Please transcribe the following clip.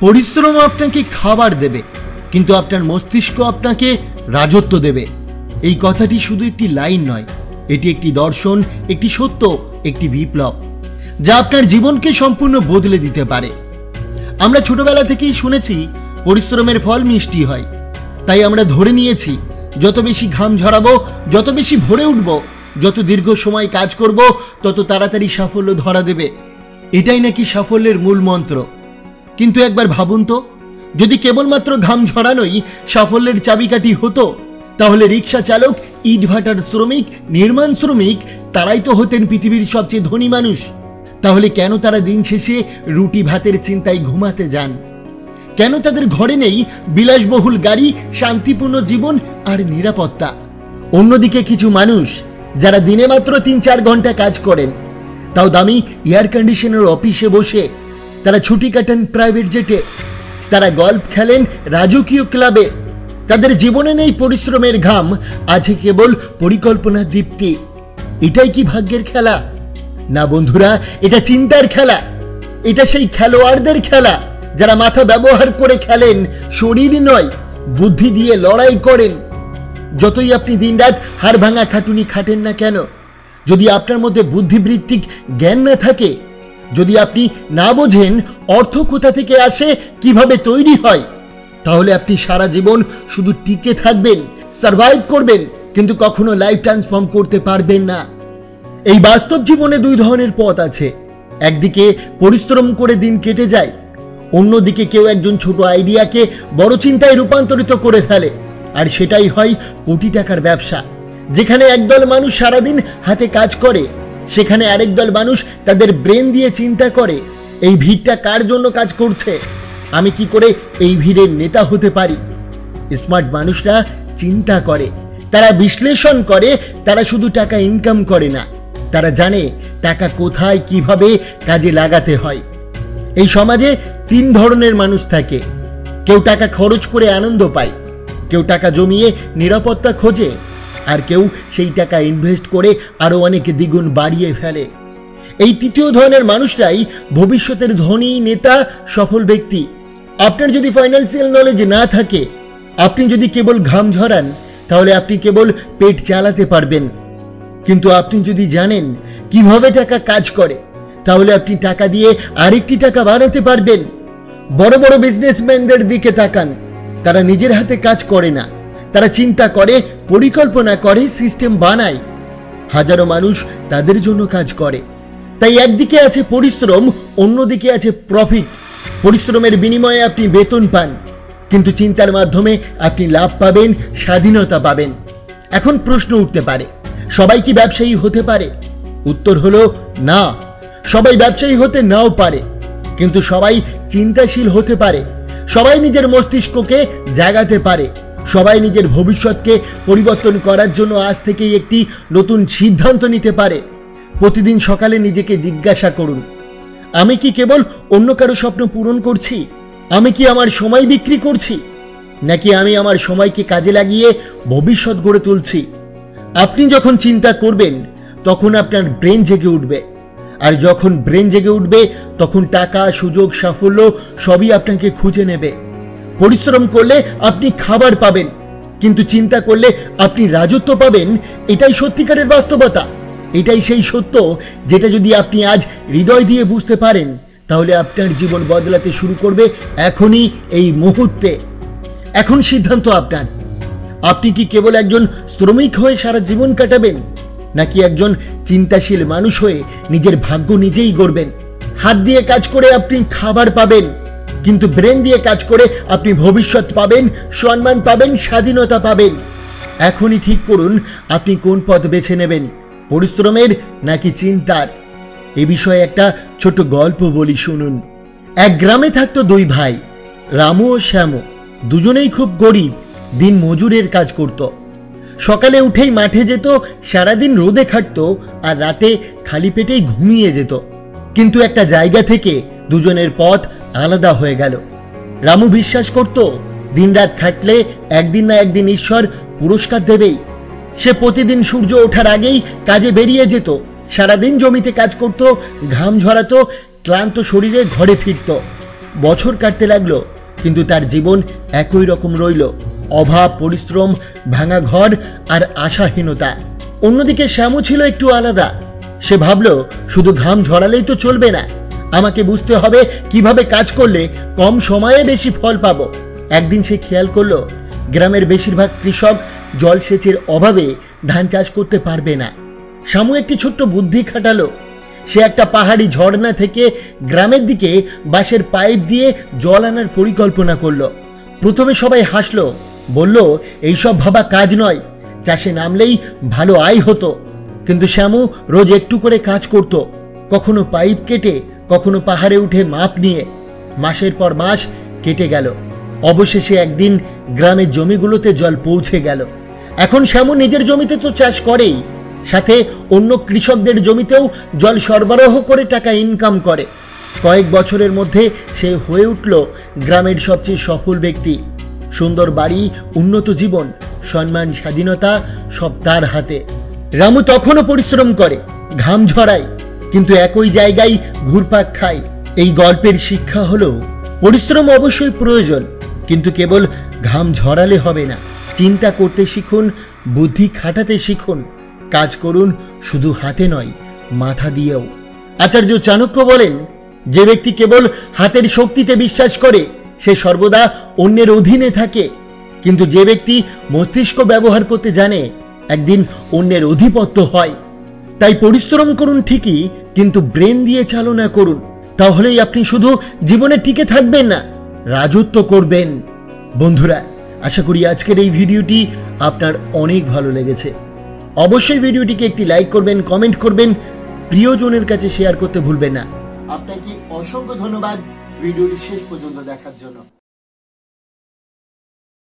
পরিশ্রম আপনাকে খাবার দেবে, কিন্তু আপনার মস্তিষ্ক আপনাকে রাজত্ব দেবে। এই কথাটি শুধু একটি লাইন নয়, এটি একটি দর্শন, একটি সত্য, একটি বিপ্লব, যা আপনার জীবনকে সম্পূর্ণ বদলে দিতে পারে। আমরা ছোটবেলা থেকেই শুনেছি পরিশ্রমের ফল মিষ্টি হয়, তাই আমরা ধরে নিয়েছি যত বেশি ঘাম ঝরাবো, যত বেশি ভরে উঠব, যত দীর্ঘ সময় কাজ করব, তত তাড়াতাড়ি সাফল্য ধরা দেবে। এটাই নাকি সাফল্যের মূল মন্ত্র। কিন্তু একবার ভাবুন তো, যদি কেবলমাত্র ঘাম ঝরানোই সাফল্যের চাবিকাঠি হতো, তাহলে রিক্সা চালক, ইটভাটার শ্রমিক, নির্মাণ শ্রমিক তারাই তো হতেন পৃথিবীর সবচেয়ে ধনী মানুষ। তাহলে কেন তারা দিন শেষে রুটি ভাতের চিন্তায় ঘুমাতে যান? কেন তাদের ঘরে নেই বিলাসবহুল গাড়ি, শান্তিপূর্ণ জীবন আর নিরাপত্তা? অন্যদিকে কিছু মানুষ যারা দিনে মাত্র ৩-৪ ঘন্টা কাজ করেন, তাও দামি এয়ার কন্ডিশনের অফিসে বসে, তারা ছুটি কাটান প্রাইভেট জেটে, তারা গল্ফ খেলেন রাজকীয় ক্লাবে, তাদের জীবনে নেই পরিশ্রমের ঘাম, আছে কেবল পরিকল্পনার দীপ্তি। এটাই কি ভাগ্যের খেলা? না বন্ধুরা, এটা চিন্তার খেলা। এটা সেই খেলোয়াড়দের খেলা যারা মাথা ব্যবহার করে খেলেন, শরীর নয়, বুদ্ধি দিয়ে লড়াই করেন। যতই আপনি দিনরাত হাড় ভাঙা খাটুনি খাটেন না কেন, যদি আপনার মধ্যে বুদ্ধিবৃত্তিক জ্ঞান না থাকে, যদি আপনি না বোঝেন অর্থ কোথা থেকে আসে, কিভাবে তৈরি হয়, তাহলে আপনি সারা জীবন শুধু টিকে থাকবেন, সার্ভাইভ করবেন, কিন্তু কখনো লাইফ ট্রান্সফর্ম করতে পারবেন না। এই বাস্তব জীবনে দুই ধরনের পথ আছে। একদিকে পরিশ্রম করে দিন কেটে যায়, অন্যদিকে কেউ একজন ছোট আইডিয়াকে বড় চিন্তায় রূপান্তরিত করে ফেলে, আর সেটাই হয় কোটি টাকার ব্যবসা। যেখানে একদল মানুষ সারাদিন হাতে কাজ করে, সেখানে আরেক দল মানুষ তাদের ব্রেন দিয়ে চিন্তা করে, এই ভিড়টা কার জন্য কাজ করছে, আমি কি করে এই ভিড়ের নেতা হতে পারি। স্মার্ট মানুষরা চিন্তা করে, তারা বিশ্লেষণ করে, তারা শুধু টাকা ইনকাম করে না, তারা জানে টাকা কোথায় কিভাবে কাজে লাগাতে হয়। এই সমাজে 3 ধরনের মানুষ থাকে। কেউ টাকা খরচ করে আনন্দ পায়, কেউ টাকা জমিয়ে নিরাপত্তা খোঁজে, আর কেউ সেই টাকা ইনভেস্ট করে আরো অনেক দ্বিগুণ বাড়িয়ে ফেলে। এই তৃতীয় ধরনের মানুষরাই ভবিষ্যতের ধনী, নেতা, সফল ব্যক্তি। আপনার যদি ফাইন্যান্সিয়াল নলেজ না থাকে, আপনি যদি কেবল ঘাম ঝরান, তাহলে আপনি কেবল পেট চালাতে পারবেন। কিন্তু আপনি যদি জানেন কিভাবে টাকা কাজ করে, তাহলে আপনি টাকা দিয়ে আরেকটি টাকা বানাতে পারবেন। বড় বড় বিজনেসম্যানদের দিকে তাকান, তারা নিজের হাতে কাজ করে না, তারা চিন্তা করে, পরিকল্পনা করে, সিস্টেম বানায়। হাজারো মানুষ তাদের জন্য কাজ করে। তাই একদিকে আছে পরিশ্রম, অন্যদিকে আছে প্রফিট। পরিশ্রমের বিনিময়ে আপনি বেতন পান, কিন্তু চিন্তার মাধ্যমে আপনি লাভ পাবেন, স্বাধীনতা পাবেন। এখন প্রশ্ন উঠতে পারে, সবাই কি ব্যবসায়ী হতে পারে? উত্তর হলো না। সবাই ব্যবসায়ী হতে নাও পারে, কিন্তু সবাই চিন্তাশীল হতে পারে। সবাই নিজের মস্তিষ্ককে জাগাতে পারে। সবাই নিজের ভবিষ্যৎকে পরিবর্তন করার জন্য আজ থেকেই একটি নতুন সিদ্ধান্ত নিতে পারে। প্রতিদিন সকালে নিজেকে জিজ্ঞাসা করুন, আমি কি কেবল অন্য কারো স্বপ্ন পূরণ করছি? আমি কি আমার সময় বিক্রি করছি? নাকি আমি আমার সময়কে কাজে লাগিয়ে ভবিষ্যৎ গড়ে তুলছি? আপনি যখন চিন্তা করবেন, তখন আপনার ব্রেন জেগে উঠবে, আর যখন ব্রেন জেগে উঠবে, তখন টাকা, সুযোগ, সাফল্য সবই আপনাকে খুঁজে নেবে। পরিশ্রম করলে আপনি খাবার পাবেন, কিন্তু চিন্তা করলে আপনি রাজত্ব পাবেন। এটাই সত্যিকারের বাস্তবতা। এটাই সেই সত্য যেটা যদি আপনি আজ হৃদয় দিয়ে বুঝতে পারেন, তাহলে আপনার জীবন বদলাতে শুরু করবে এখনই, এই মুহূর্তে। এখন সিদ্ধান্ত আপনার। আপনি কি কেবল একজন শ্রমিক হয়ে সারা জীবন কাটাবেন, নাকি একজন চিন্তাশীল মানুষ হয়ে নিজের ভাগ্য নিজেই গড়বেন? হাত দিয়ে কাজ করে আপনি খাবার পাবেন, কিন্তু ব্রেন দিয়ে কাজ করে আপনি ভবিষ্যৎ পাবেন, সম্মান পাবেন, স্বাধীনতা পাবেন। এখনই ঠিক করুন আপনি কোন পথ বেছে নেবেন, পরিশ্রমের নাকি চিন্তার। এ বিষয়ে একটা ছোট গল্প বলি, শুনুন। এক গ্রামে থাকতো 2 ভাই, রামু ও শ্যামু। দুজনেই খুব গরিব, দিন মজুরের কাজ করত। সকালে উঠেই মাঠে যেত, সারাদিন রোদে খাটতো, আর রাতে খালি পেটেই ঘুমিয়ে যেত। কিন্তু একটা জায়গা থেকে দুজনের পথ আলাদা হয়ে গেল। রামু বিশ্বাস করত, দিনরাত খাটলে একদিন না একদিন ঈশ্বর পুরস্কার দেবেই। সে প্রতিদিন সূর্য ওঠার আগেই কাজে বেরিয়ে যেত, সারাদিন জমিতে কাজ করত, ঘাম ঝরাতো, ক্লান্ত শরীরে ঘরে ফিরত। বছর কাটতে লাগলো, কিন্তু তার জীবন একই রকম রইল, অভাব, পরিশ্রম, ভাঙা ঘর আর আশাহীনতা। অন্যদিকে শ্যামু ছিল একটু আলাদা। সে ভাবল, শুধু ঘাম ঝরালেই তো চলবে না, আমাকে বুঝতে হবে কিভাবে কাজ করলে কম সময়ে বেশি ফল পাবো। একদিন সে খেয়াল করলো, গ্রামের বেশিরভাগ কৃষক জলসেচের অভাবে ধান চাষ করতে পারবে না। শ্যামু একটি ছোট্ট বুদ্ধি খাটালো। সে একটা পাহাড়ি ঝর্ণা থেকে গ্রামের দিকে বাঁশের পাইপ দিয়ে জল আনার পরিকল্পনা করলো। প্রথমে সবাই হাসলো, বলল এইসব ভাবা কাজ নয়, চাষে নামলেই ভালো আয় হতো। কিন্তু শ্যামু রোজ একটু করে কাজ করত, কখনো পাইপ কেটে, কখনো পাহাড়ে উঠে মাপ নিয়ে। মাসের পর মাস কেটে গেল। অবশেষে একদিন গ্রামের জমিগুলোতে জল পৌঁছে গেল। এখন শ্যামু নিজের জমিতে তো চাষ করেই, সাথে অন্য কৃষকদের জমিতেও জল সরবরাহ করে টাকা ইনকাম করে। কয়েক বছরের মধ্যে সে হয়ে উঠল গ্রামের সবচেয়ে সফল ব্যক্তি। সুন্দর বাড়ি, উন্নত জীবন, সম্মান, স্বাধীনতা সব তার হাতে। রামু তখনও পরিশ্রম করে, ঘাম ঝরায়, কিন্তু একই জায়গায় ঘুরপাক খায়। এই গল্পের শিক্ষা হলো, পরিশ্রম অবশ্যই প্রয়োজন, কিন্তু কেবল ঘাম ঝরালে হবে না। চিন্তা করতে শিখুন, বুদ্ধি খাটাতে শিখুন, কাজ করুন শুধু হাতে নয়, মাথা দিয়েও। আচার্য চাণক্য বলেন, যে ব্যক্তি কেবল হাতের শক্তিতে বিশ্বাস করে সে সর্বদা অন্যের অধীনে থাকে, কিন্তু যে ব্যক্তি মস্তিষ্ক ব্যবহার করতে জানে একদিন অন্যের অধিপত্য হয়। তাই পরিশ্রম করুন ঠিকই, কিন্তু ব্রেন দিয়ে চালনা করুন, তাহলেই আপনি শুধু জীবনে টিকে থাকবেন না, রাজত্ব করবেন। বন্ধুরা, আশা করি আজকের এই ভিডিওটি আপনার অনেক ভালো লেগেছে। অবশ্যই ভিডিওটিকে একটি লাইক করবেন, কমেন্ট করবেন, প্রিয়জনের কাছে শেয়ার করতে ভুলবেন না। আপনাকে অসংখ্য ধন্যবাদ ভিডিওটি শেষ পর্যন্ত দেখার জন্য।